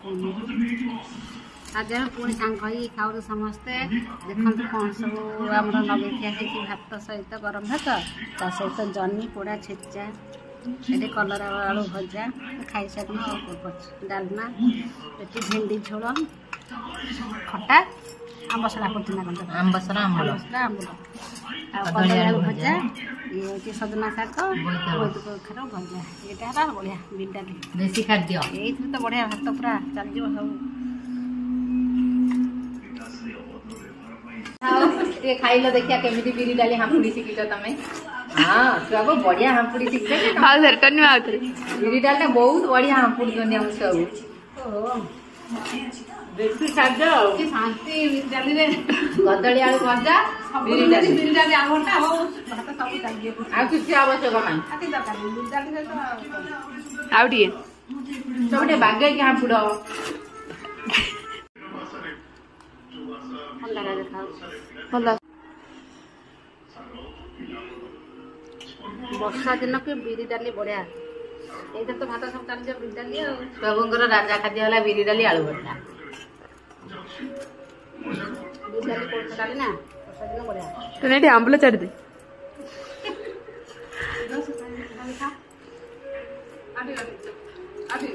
आज हम पुणी सांग खाऊ समस्ते देखते कौन सब आम लगे भात सहित गरम भात ता सहित जन्नी पोड़ा छेचा ये कलरा आलू भजा खाई सारे डालमा ये भेंडी झोल खटा आंबसरा पड़ती आंबसरा आंबल कलरा आलू भजा ये सजना शाग कखार भजा यहाँ बढ़िया बिडाली देसी खाद्य ये तो बढ़िया भात पूरा चल सब खाइल देखिया केमिति बिरी डाली हांपुड़ी शिखिच तमे। हाँ छुआ को बढ़िया हांपुड़ी शिखिच बिरी डालटा बहुत बढ़िया हांपुड़ी जने हम सब देसी खाद्य की शांति बिरी डाली रे गदड़ी आलू भजा बिरी डाली आमटा हो भात सब चाहिए आ किछ आवश्यक नाही आती दरकार बिरी डाली तो आउडी सबटे बागे के हांपुड़ो वर्षा दिन के बिरी डाली बढ़िया ये तो भात सब चल बिरी डाली सबुंकर राजा खाद्य है बिरी डाली आलू भजा बिरी डाली कोल्ड डाली ना वर्षा दिन बढ़िया तो नहीं आंबल चढ़ दे आदि